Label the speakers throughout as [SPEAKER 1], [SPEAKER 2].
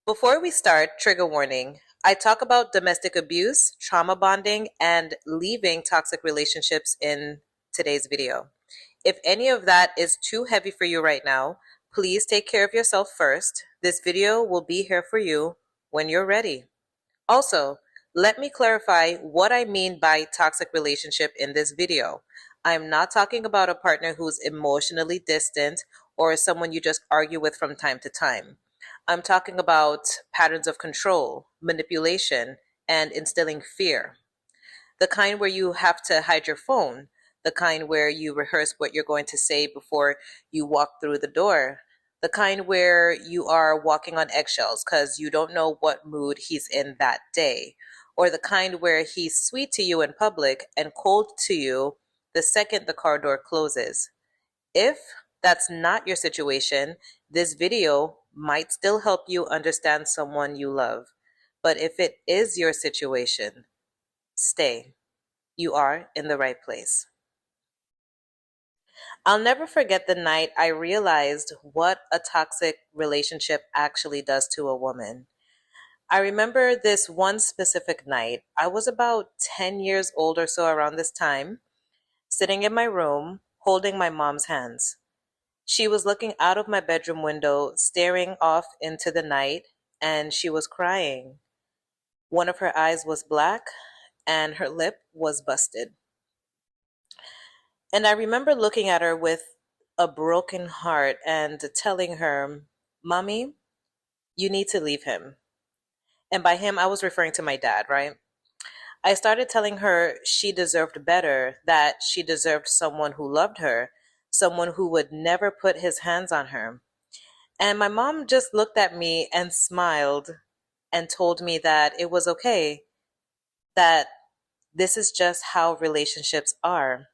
[SPEAKER 1] Before we start, trigger warning. I talk about domestic abuse, trauma bonding, and leaving toxic relationships in today's video. If any of that is too heavy for you right now, please take care of yourself first. This video will be here for you when you're ready. Also, let me clarify what I mean by toxic relationship in this video. I'm not talking about a partner who's emotionally distant or someone you just argue with from time to time. I'm talking about patterns of control, manipulation, and instilling fear. The kind where you have to hide your phone, the kind where you rehearse what you're going to say before you walk through the door, the kind where you are walking on eggshells because you don't know what mood he's in that day, or the kind where he's sweet to you in public and cold to you the second the car door closes. If that's not your situation, this video might still help you understand someone you love. But if it is your situation, stay. You are in the right place. I'll never forget the night I realized what a toxic relationship actually does to a woman. I remember this one specific night. I was about 10 years old or so around this time, sitting in my room, holding my mom's hands. She was looking out of my bedroom window, staring off into the night, and she was crying. One of her eyes was black, and her lip was busted. And I remember looking at her with a broken heart and telling her, Mommy, you need to leave him. And by him, I was referring to my dad, right? I started telling her she deserved better, that she deserved someone who loved her, someone who would never put his hands on her. And my mom just looked at me and smiled and told me that it was okay, that this is just how relationships are.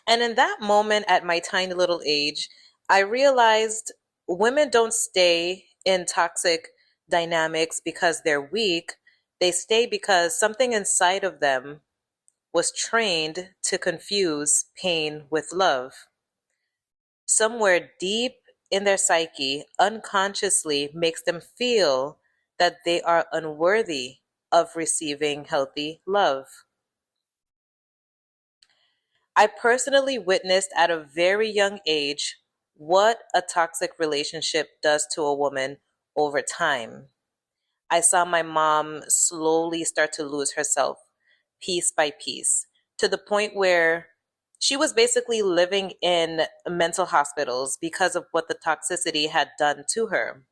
[SPEAKER 1] And in that moment, at my tiny little age, I realized women don't stay in toxic dynamics because they're weak. They stay because something inside of them was trained to confuse pain with love. Somewhere deep in their psyche, unconsciously makes them feel that they are unworthy of receiving healthy love. I personally witnessed at a very young age what a toxic relationship does to a woman over time. I saw my mom slowly start to lose herself piece by piece to the point where she was basically living in mental hospitals because of what the toxicity had done to her.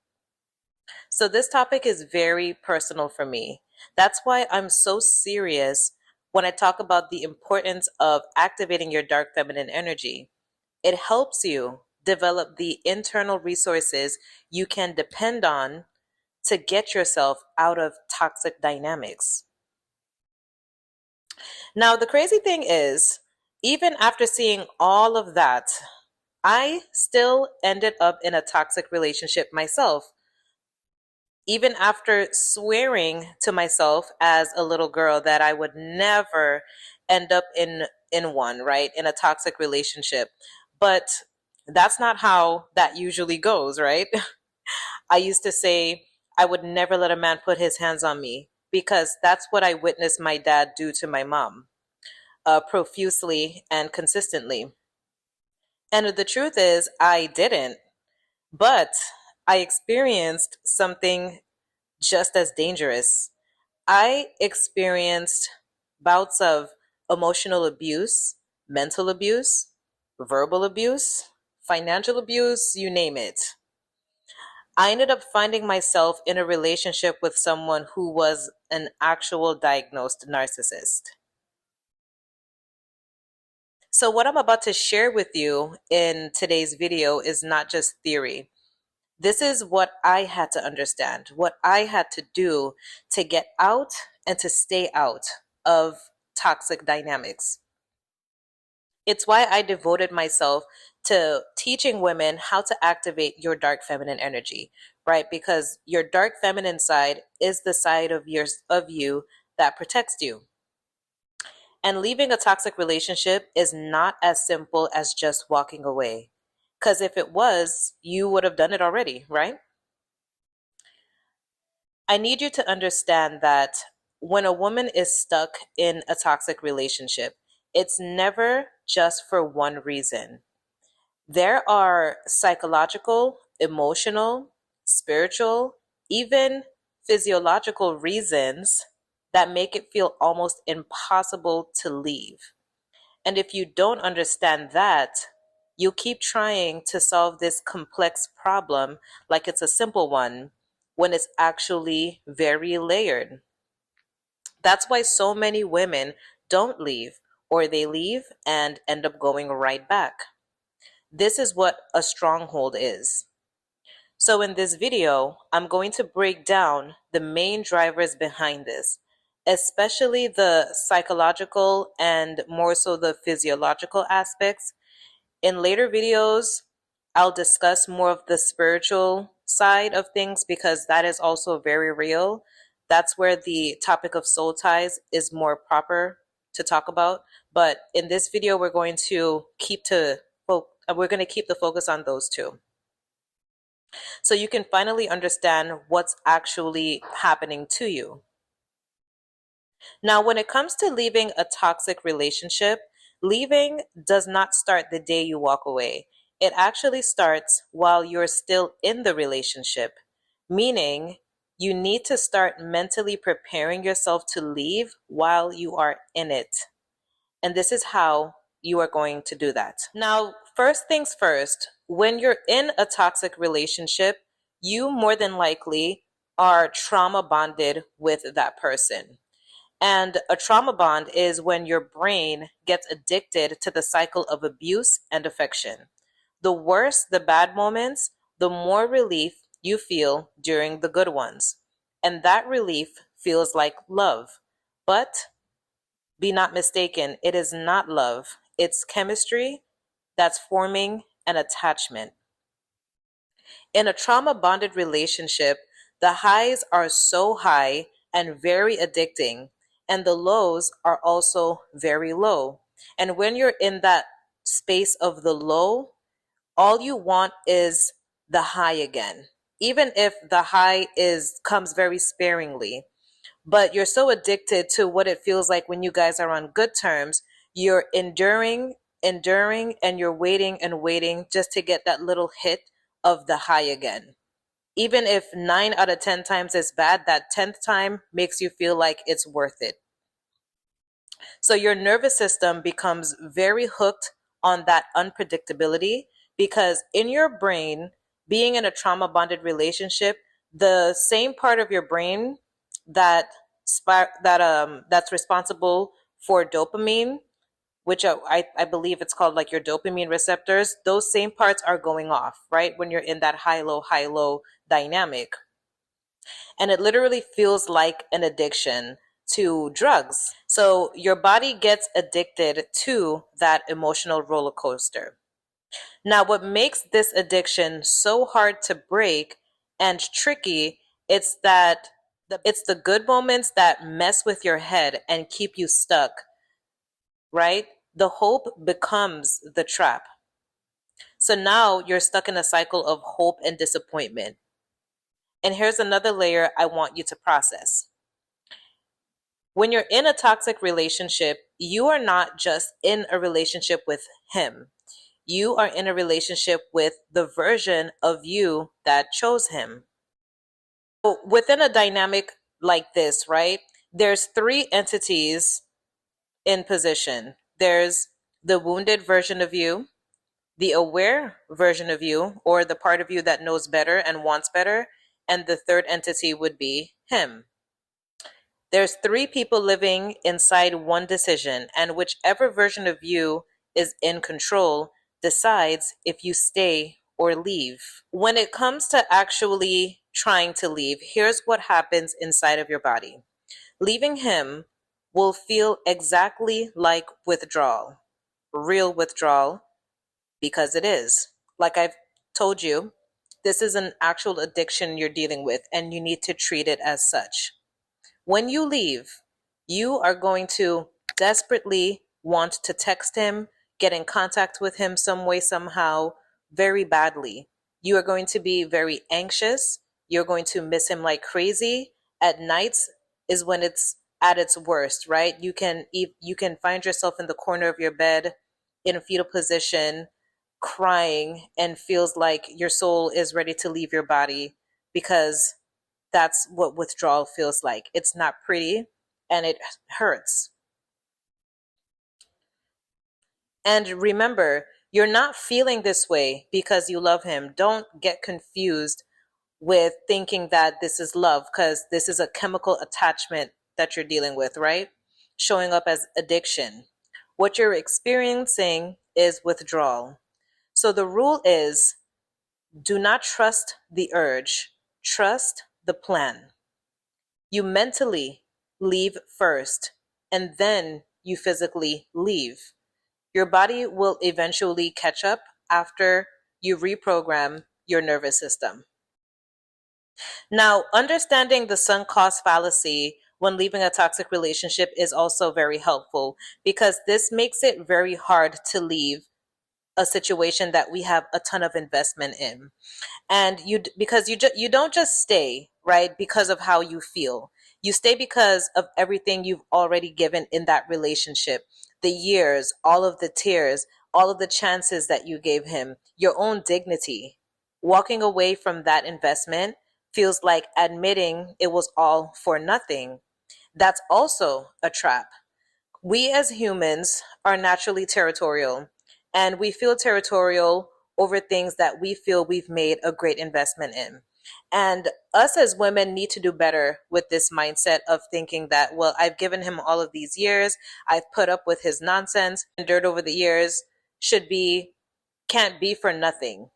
[SPEAKER 1] So, this topic is very personal for me. That's why I'm so serious when I talk about the importance of activating your dark feminine energy. It helps you develop the internal resources you can depend on to get yourself out of toxic dynamics. Now, the crazy thing is, even after seeing all of that, I still ended up in a toxic relationship myself. Even after swearing to myself as a little girl that I would never end up in one, right? In a toxic relationship. But that's not how that usually goes, right? I used to say I would never let a man put his hands on me because that's what I witnessed my dad do to my mom, profusely and consistently. And the truth is, I didn't. But I experienced something just as dangerous. I experienced bouts of emotional abuse, mental abuse, verbal abuse, financial abuse, you name it. I ended up finding myself in a relationship with someone who was an actual diagnosed narcissist. So, what I'm about to share with you in today's video is not just theory. This is what I had to understand, what I had to do to get out and to stay out of toxic dynamics. It's why I devoted myself to teaching women how to activate your dark feminine energy, right? Because your dark feminine side is the side of you that protects you. And leaving a toxic relationship is not as simple as just walking away. Because if it was, you would have done it already, right? I need you to understand that when a woman is stuck in a toxic relationship, it's never just for one reason. There are psychological, emotional, spiritual, even physiological reasons that make it feel almost impossible to leave. And if you don't understand that, you keep trying to solve this complex problem like it's a simple one when it's actually very layered. That's why so many women don't leave, or they leave and end up going right back. This is what a stronghold is. So in this video, I'm going to break down the main drivers behind this, especially the psychological and more so the physiological aspects. In later videos, I'll discuss more of the spiritual side of things because that is also very real. That's where the topic of soul ties is more proper to talk about. But in this video, we're going to keep the focus on those two. So you can finally understand what's actually happening to you. Now, when it comes to leaving a toxic relationship, leaving does not start the day you walk away. It actually starts while you're still in the relationship, meaning you need to start mentally preparing yourself to leave while you are in it. And this is how you are going to do that. Now, first things first, when you're in a toxic relationship, you more than likely are trauma bonded with that person. And a trauma bond is when your brain gets addicted to the cycle of abuse and affection. The worse the bad moments, the more relief you feel during the good ones. And that relief feels like love. But be not mistaken, it is not love. It's chemistry that's forming an attachment. In a trauma bonded relationship, the highs are so high and very addicting, and the lows are also very low. And when you're in that space of the low, all you want is the high again, even if the high is comes very sparingly. But you're so addicted to what it feels like when you guys are on good terms, you're enduring, and you're waiting and waiting just to get that little hit of the high again. Even if 9 out of 10 times is bad, that 10th time makes you feel like it's worth it. So your nervous system becomes very hooked on that unpredictability because in your brain, being in a trauma bonded relationship, the same part of your brain that that's responsible for dopamine, which I believe it's called like your dopamine receptors, those same parts are going off, right? When you're in that high low dynamic. And it literally feels like an addiction to drugs. So your body gets addicted to that emotional roller coaster. Now, what makes this addiction so hard to break and tricky, it's the good moments that mess with your head and keep you stuck, right? The hope becomes the trap. So now you're stuck in a cycle of hope and disappointment. And here's another layer I want you to process. When you're in a toxic relationship, you are not just in a relationship with him. You are in a relationship with the version of you that chose him. So within a dynamic like this, right, there's three entities in position. There's the wounded version of you, the aware version of you, or the part of you that knows better and wants better, and the third entity would be him. There's three people living inside one decision, and whichever version of you is in control decides if you stay or leave. When it comes to actually trying to leave, here's what happens inside of your body. Leaving him will feel exactly like withdrawal, real withdrawal, because it is. Like I've told you, this is an actual addiction you're dealing with, and you need to treat it as such. When you leave, you are going to desperately want to text him, get in contact with him some way, somehow, very badly. You are going to be very anxious. You're going to miss him like crazy. At nights is when it's at its worst, right? You can find yourself in the corner of your bed in a fetal position, crying, and feels like your soul is ready to leave your body, because that's what withdrawal feels like. It's not pretty and it hurts. And remember, you're not feeling this way because you love him. Don't get confused with thinking that this is love, because this is a chemical attachment that you're dealing with, right? Showing up as addiction. What you're experiencing is withdrawal. So the rule is, do not trust the urge, trust the plan. You mentally leave first, and then you physically leave. Your body will eventually catch up after you reprogram your nervous system. Now, understanding the sunk cost fallacy when leaving a toxic relationship is also very helpful, because this makes it very hard to leave a situation that we have a ton of investment in. And because you don't just stay, right, because of how you feel. You stay because of everything you've already given in that relationship, the years, all of the tears, all of the chances that you gave him, your own dignity. Walking away from that investment feels like admitting it was all for nothing. That's also a trap. We as humans are naturally territorial, and we feel territorial over things that we feel we've made a great investment in. And us as women need to do better with this mindset of thinking that, well, I've given him all of these years, I've put up with his nonsense, endured over the years, should be, can't be for nothing.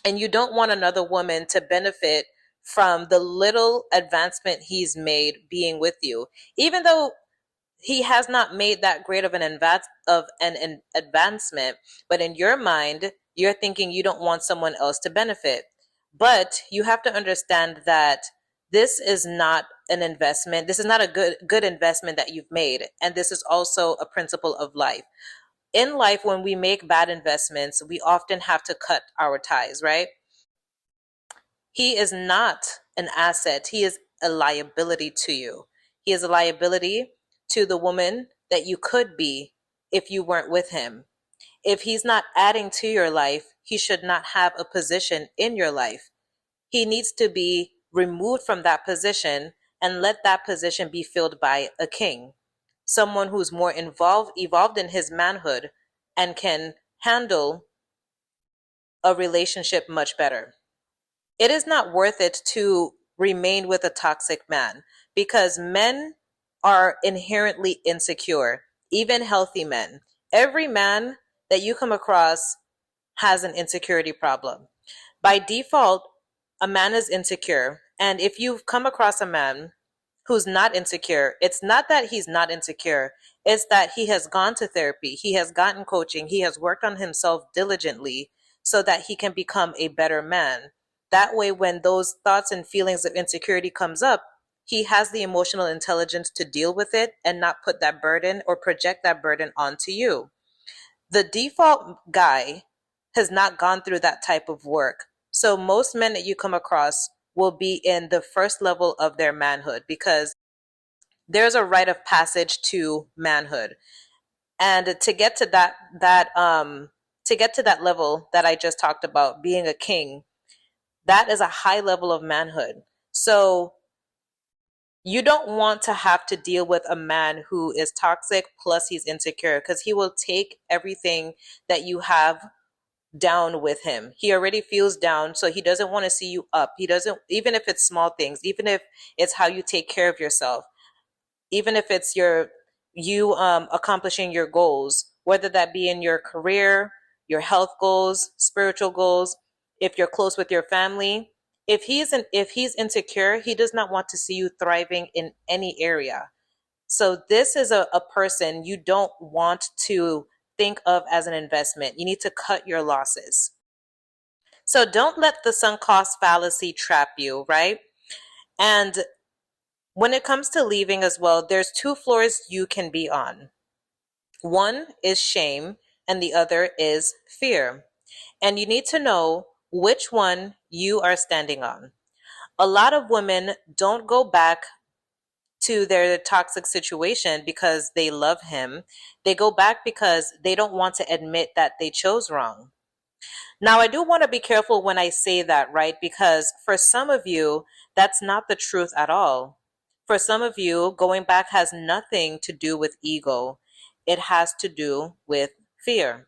[SPEAKER 1] And you don't want another woman to benefit from the little advancement he's made being with you, even though he has not made that great of an advancement. But in your mind, you're thinking you don't want someone else to benefit. But you have to understand that this is not an investment. This is not a good investment that you've made. And this is also a principle of life. In life, when we make bad investments, we often have to cut our ties, right? He is not an asset. He is a liability to you. He is a liability to the woman that you could be if you weren't with him. If he's not adding to your life, he should not have a position in your life. He needs to be removed from that position and let that position be filled by a king, someone who's more evolved in his manhood and can handle a relationship much better. It is not worth it to remain with a toxic man, because men are inherently insecure, even healthy men. Every man that you come across has an insecurity problem. By default, a man is insecure. And if you've come across a man who's not insecure, it's not that he's not insecure, it's that he has gone to therapy, he has gotten coaching, he has worked on himself diligently so that he can become a better man. That way, when those thoughts and feelings of insecurity comes up, he has the emotional intelligence to deal with it and not put that burden or project that burden onto you. The default guy has not gone through that type of work. So most men that you come across will be in the first level of their manhood, because there's a rite of passage to manhood. And to get to that level that I just talked about, being a king, that is a high level of manhood. So you don't want to have to deal with a man who is toxic plus he's insecure, because he will take everything that you have down with him. He already feels down, so he doesn't want to see you up. He doesn't, even if it's small things, even if it's how you take care of yourself, even if it's you accomplishing your goals, whether that be in your career, your health goals, spiritual goals, if you're close with your family. If he's insecure, he does not want to see you thriving in any area. So this is a person you don't want to think of as an investment. You need to cut your losses. So don't let the sunk cost fallacy trap you, right? And when it comes to leaving as well, there's two floors you can be on. One is shame, and the other is fear. And you need to know which one you are standing on. A lot of women don't go back to their toxic situation because they love him. They go back because they don't want to admit that they chose wrong. Now, I do want to be careful when I say that, right? Because for some of you, that's not the truth at all. For some of you, going back has nothing to do with ego, it has to do with fear.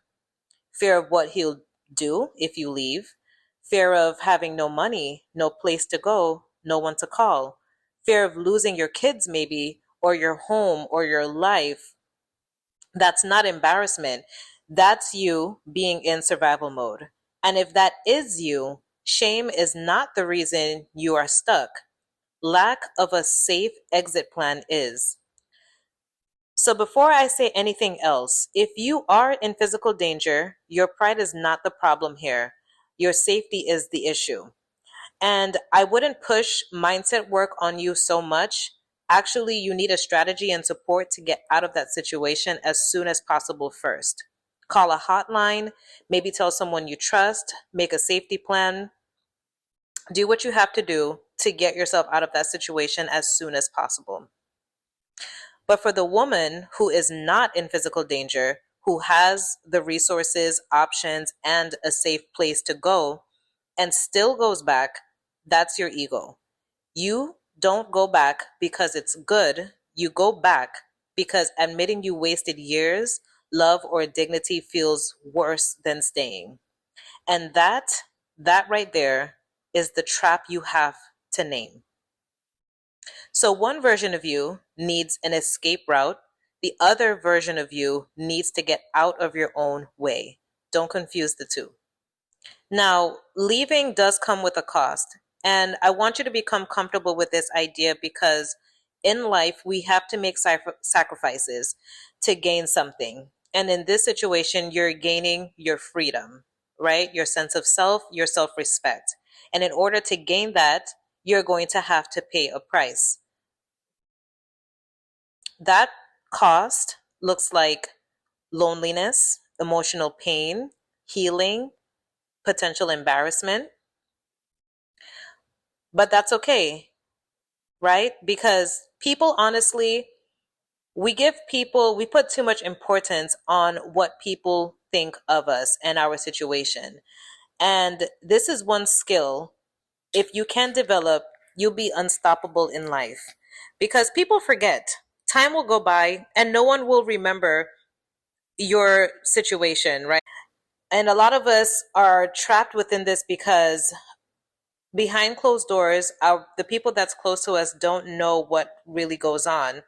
[SPEAKER 1] Fear of what he'll do if you leave, fear of having no money, no place to go, no one to call, fear of losing your kids, maybe, or your home or your life. That's not embarrassment. That's you being in survival mode. And if that is you, shame is not the reason you are stuck. Lack of a safe exit plan is. So before I say anything else, if you are in physical danger, your pride is not the problem here. Your safety is the issue. And I wouldn't push mindset work on you so much. Actually, you need a strategy and support to get out of that situation as soon as possible first. Call a hotline, maybe tell someone you trust, make a safety plan. Do what you have to do to get yourself out of that situation as soon as possible. But for the woman who is not in physical danger, who has the resources, options, and a safe place to go, and still goes back, that's your ego. You don't go back because it's good. You go back because admitting you wasted years, love, or dignity feels worse than staying. And that right there is the trap you have to name. So one version of you needs an escape route. The other version of you needs to get out of your own way. Don't confuse the two. Now, leaving does come with a cost. And I want you to become comfortable with this idea because in life, we have to make sacrifices to gain something. And in this situation, you're gaining your freedom, right? Your sense of self, your self respect. And in order to gain that, you're going to have to pay a price. That cost looks like loneliness, emotional pain, healing, potential embarrassment. But that's okay, right? Because people, honestly, we put too much importance on what people think of us and our situation. And this is one skill. If you can develop, you'll be unstoppable in life. Because people forget. Time will go by and no one will remember your situation, right? And a lot of us are trapped within this because behind closed doors, the people that's close to us don't know what really goes on.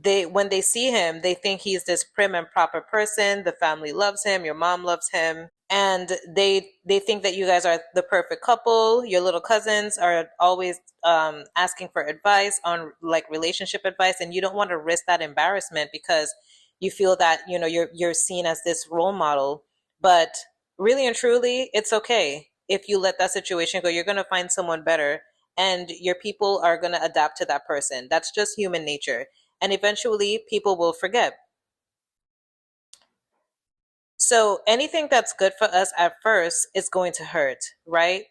[SPEAKER 1] When they see him, they think he's this prim and proper person. The family loves him, your mom loves him, and they think that you guys are the perfect couple. Your little cousins are always asking for advice on like relationship advice, and you don't want to risk that embarrassment because you feel that you're seen as this role model. But really and truly, it's okay if you let that situation go. You're going to find someone better, and your people are going to adapt to that person. That's just human nature, and eventually people will forget. So anything that's good for us at first is going to hurt, right?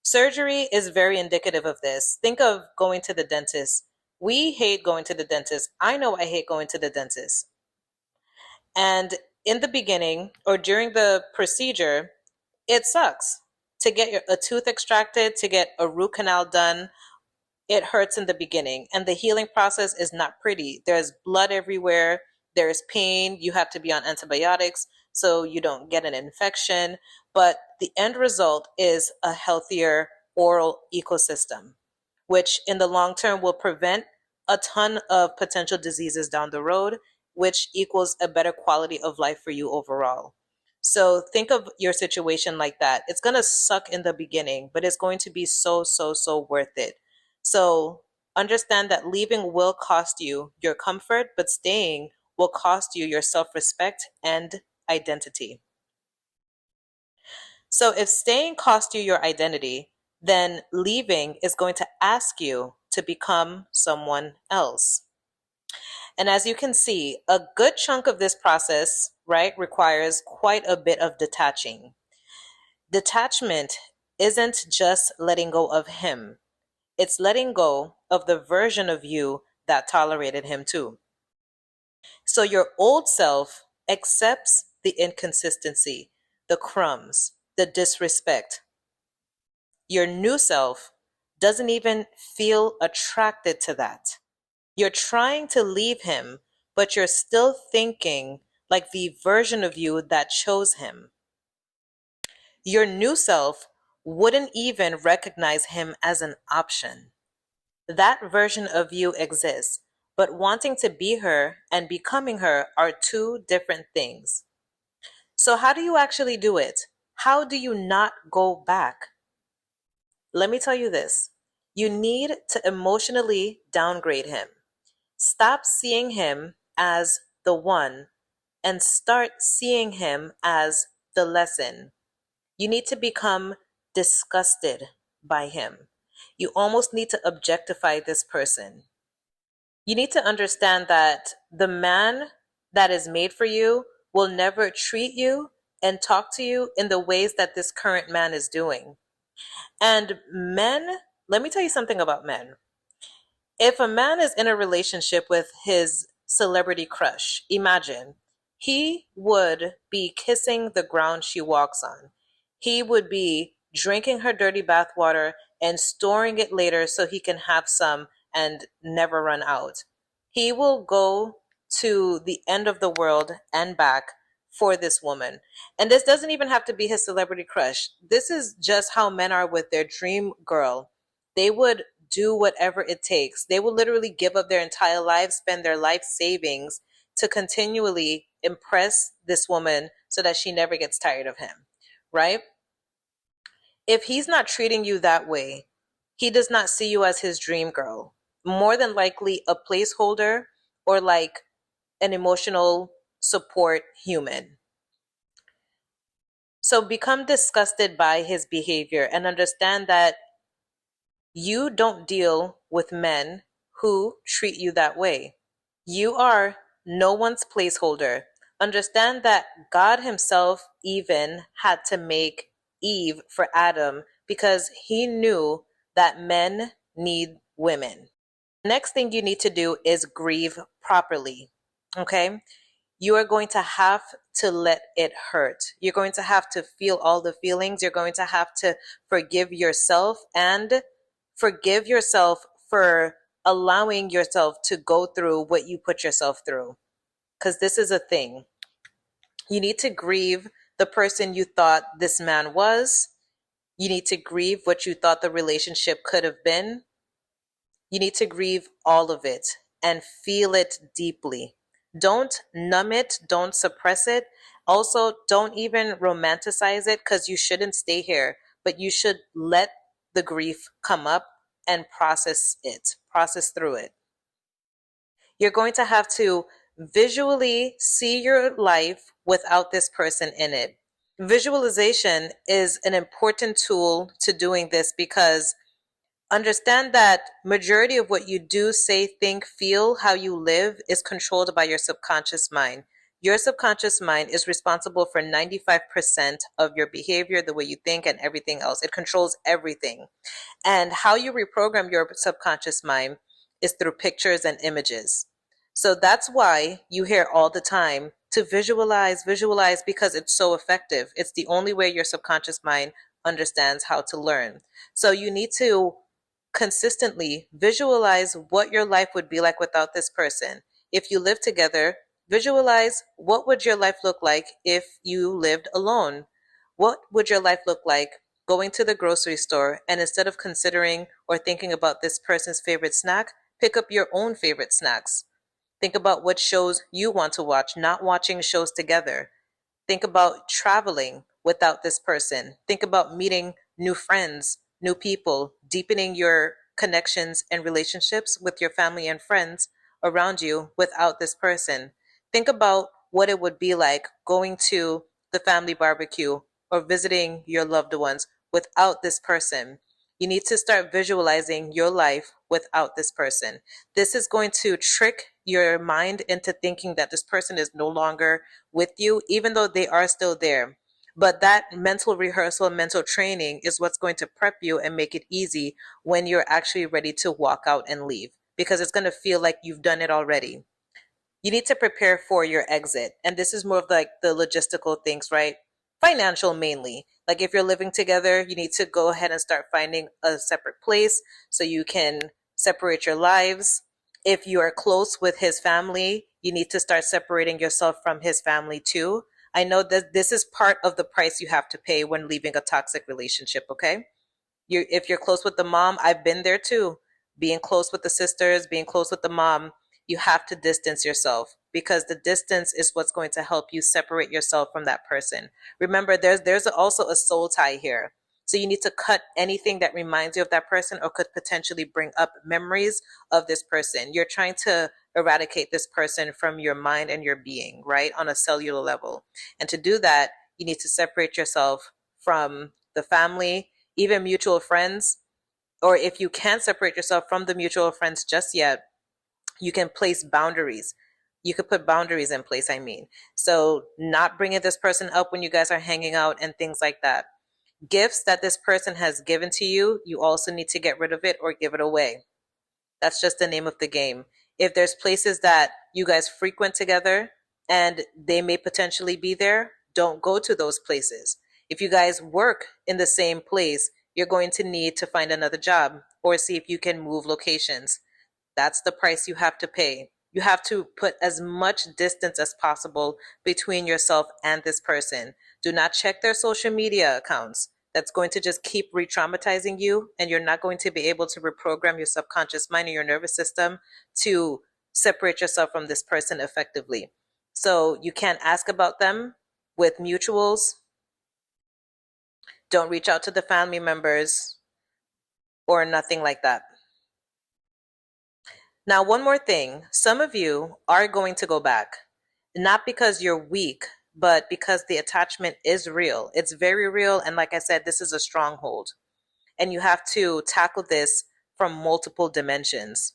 [SPEAKER 1] Surgery is very indicative of this. Think of going to the dentist. We hate going to the dentist. I know I hate going to the dentist. And in the beginning or during the procedure, it sucks to get a tooth extracted, to get a root canal done. It hurts in the beginning, and the healing process is not pretty. There's blood everywhere, there's pain, you have to be on antibiotics so you don't get an infection. But the end result is a healthier oral ecosystem, which in the long term will prevent a ton of potential diseases down the road, which equals a better quality of life for you overall. So think of your situation like that. It's going to suck in the beginning, but it's going to be so, so, so worth it. So understand that leaving will cost you your comfort, but staying will cost you your self respect and identity. So if staying cost you your identity, then leaving is going to ask you to become someone else. And as you can see, a good chunk of this process, right, requires quite a bit of detaching. Detachment isn't just letting go of him, it's letting go of the version of you that tolerated him too. So your old self accepts the inconsistency, the crumbs, the disrespect. Your new self doesn't even feel attracted to that. You're trying to leave him, but you're still thinking like the version of you that chose him. Your new self wouldn't even recognize him as an option. That version of you exists, but wanting to be her and becoming her are two different things. So, how do you actually do it? How do you not go back? Let me tell you this: you need to emotionally downgrade him. Stop seeing him as the one and start seeing him as the lesson. You need to become disgusted by him. You almost need to objectify this person. You need to understand that the man that is made for you will never treat you and talk to you in the ways that this current man is doing. And men, let me tell you something about men. If a man is in a relationship with his celebrity crush, imagine he would be kissing the ground she walks on. He would be drinking her dirty bathwater and storing it later so he can have some and never run out. He will go to the end of the world and back for this woman. And this doesn't even have to be his celebrity crush. This is just how men are with their dream girl. They would do whatever it takes. They will literally give up their entire lives, spend their life savings to continually impress this woman so that she never gets tired of him, right? If he's not treating you that way, he does not see you as his dream girl. More than likely a placeholder or like an emotional support human. So become disgusted by his behavior and understand that you don't deal with men who treat you that way. You are no one's placeholder. Understand that God Himself even had to make Eve for Adam because He knew that men need women. Next thing you need to do is grieve properly. Okay? You are going to have to let it hurt. You're going to have to feel all the feelings. You're going to have to forgive yourself and forgive yourself for allowing yourself to go through what you put yourself through. Because this is a thing. You need to grieve the person you thought this man was. You need to grieve what you thought the relationship could have been. You need to grieve all of it and feel it deeply. Don't numb it, don't suppress it. Also, don't even romanticize it because you shouldn't stay here, but you should let the grief come up and process it, process through it. You're going to have to visually see your life without this person in it. Visualization is an important tool to doing this because understand that majority of what you do, say, think, feel, how you live is controlled by your subconscious mind. Your subconscious mind is responsible for 95% of your behavior, the way you think, and everything else. It controls everything. And how you reprogram your subconscious mind is through pictures and images. So that's why you hear all the time to visualize, visualize, because it's so effective. It's the only way your subconscious mind understands how to learn. So you need to consistently visualize what your life would be like without this person. If you live together, visualize what would your life look like if you lived alone. What would your life look like going to the grocery store and instead of considering or thinking about this person's favorite snack, pick up your own favorite snacks. Think about what shows you want to watch, not watching shows together. Think about traveling without this person. Think about meeting new friends, new people, deepening your connections and relationships with your family and friends around you without this person. Think about what it would be like going to the family barbecue or visiting your loved ones without this person. You need to start visualizing your life without this person. This is going to trick your mind into thinking that this person is no longer with you, even though they are still there. But that mental rehearsal, mental training is what's going to prep you and make it easy when you're actually ready to walk out and leave, because it's going to feel like you've done it already. You need to prepare for your exit. And this is more of like the logistical things, right? Financial mainly. Like if you're living together, you need to go ahead and start finding a separate place so you can separate your lives. If you are close with his family, you need to start separating yourself from his family too. I know that this is part of the price you have to pay when leaving a toxic relationship, okay? If you're close with the mom, I've been there too. Being close with the sisters, being close with the mom, you have to distance yourself, because the distance is what's going to help you separate yourself from that person. Remember, there's also a soul tie here. So you need to cut anything that reminds you of that person or could potentially bring up memories of this person. You're trying to eradicate this person from your mind and your being, right? On a cellular level. And to do that, you need to separate yourself from the family, even mutual friends. Or if you can't separate yourself from the mutual friends just yet, you can place boundaries. You could put boundaries in place, I mean. So, not bringing this person up when you guys are hanging out and things like that. Gifts that this person has given to you, you also need to get rid of it or give it away. That's just the name of the game. If there's places that you guys frequent together and they may potentially be there, don't go to those places. If you guys work in the same place, you're going to need to find another job or see if you can move locations. That's the price you have to pay. You have to put as much distance as possible between yourself and this person. Do not check their social media accounts. That's going to just keep re traumatizing you, and you're not going to be able to reprogram your subconscious mind and your nervous system to separate yourself from this person effectively. So you can't ask about them with mutuals. Don't reach out to the family members or nothing like that. Now, one more thing. Some of you are going to go back, not because you're weak, but because the attachment is real. It's very real. And like I said, this is a stronghold. And you have to tackle this from multiple dimensions.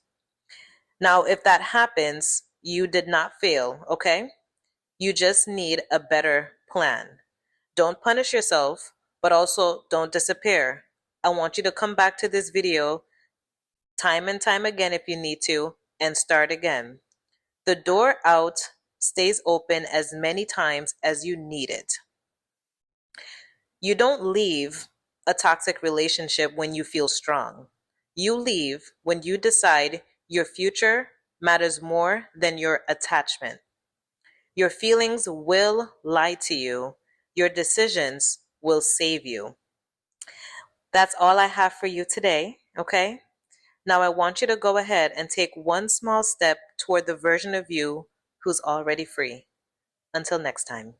[SPEAKER 1] Now, if that happens, you did not fail, okay? You just need a better plan. Don't punish yourself, but also don't disappear. I want you to come back to this video time and time again if you need to and start again. The door out stays open as many times as you need it. You don't leave a toxic relationship when you feel strong. You leave when you decide your future matters more than your attachment. Your feelings will lie to you. Your decisions will save you. That's all I have for you today, okay? Now I want you to go ahead and take one small step toward the version of you who's already free. Until next time.